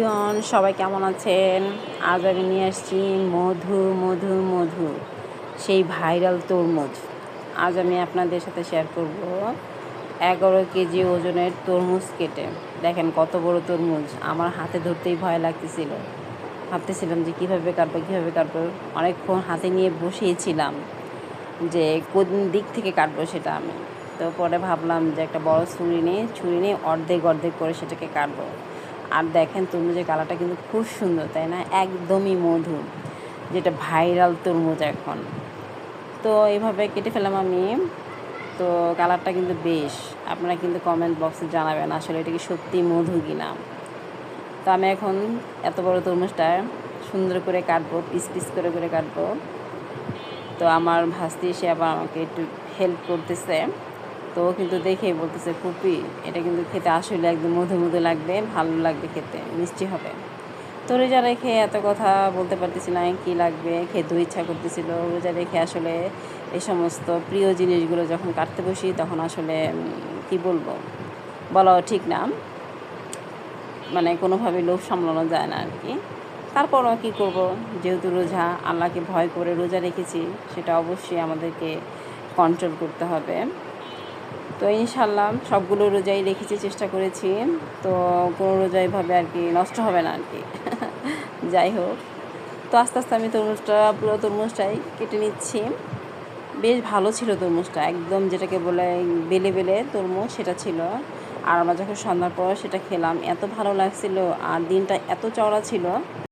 Everyone, সবাই কেমন আছেন? আজ আমি নিয়ে আসছি মধু মধু মধু সেই ভাইরাল তরমুজ। আজ আমি আপনাদের সাথে শেয়ার করব 11 কেজি ওজনের তরমুজ কেটে। দেখেন কত বড় তরমুজ, আমার হাতে ধরতেই ভয় লাগতেছিল। ভাবতেছিলাম যে কীভাবে কাটবো। অনেকক্ষণ হাতে নিয়ে বসিয়েছিলাম যে কোন দিক থেকে কাটবো সেটা আমি। তো পরে ভাবলাম যে একটা বড় ছুরি নিয়ে অর্ধেক করে সেটাকে কাটবো। আর দেখেন তরমুজের কালারটা কিন্তু খুব সুন্দর, তাই না? একদমই মধু, যেটা ভাইরাল তরমুজ এখন। তো এইভাবে কেটে ফেলাম আমি। তো কালারটা কিন্তু বেশ, আপনারা কিন্তু কমেন্ট বক্সে জানাবেন আসলে এটা কি সত্যি মধু কিনা। তো আমি এখন এত বড় তরমুজটা সুন্দর করে কাটবো, পিস করে কাটবো। তো আমার ভাস্তি এসে আবার আমাকে একটু হেল্প করতেছে। তো কিন্তু দেখেই বলতেছে, ফুপি এটা কিন্তু খেতে আসলে একদম মধু লাগবে, ভালো লাগবে, খেতে মিষ্টি হবে। তো রোজা রেখে এত কথা বলতে পারতেছি না, কী লাগবে খেতেও ইচ্ছা করতেছিল। রোজা রেখে আসলে এই সমস্ত প্রিয় জিনিসগুলো যখন কাটতে বসি তখন আসলে কি বলবো, বলাও ঠিক না, মানে কোনোভাবে লোভ সামলানো যায় না আর কি। তারপরও কী করব, যেহেতু রোজা, আল্লাহকে ভয় করে রোজা রেখেছি, সেটা অবশ্যই আমাদেরকে কন্ট্রোল করতে হবে। তো ইনশাল্লাহ সবগুলো রোজাই রেখেছি, চেষ্টা করেছি। তো কোনো রোজা এভাবে আর কি নষ্ট হবে না আর কি। যাই হোক, তো আস্তে আমি পুরো তরমুজটাই কেটে নিচ্ছি। বেশ ভালো ছিল তরমুজটা, একদম যেটাকে বলে বেলে তরমুজ সেটা ছিল। আর আমরা যখন সন্ধ্যার পর সেটা খেলাম, এত ভালো লাগছিল, আর দিনটা এত চওড়া ছিল।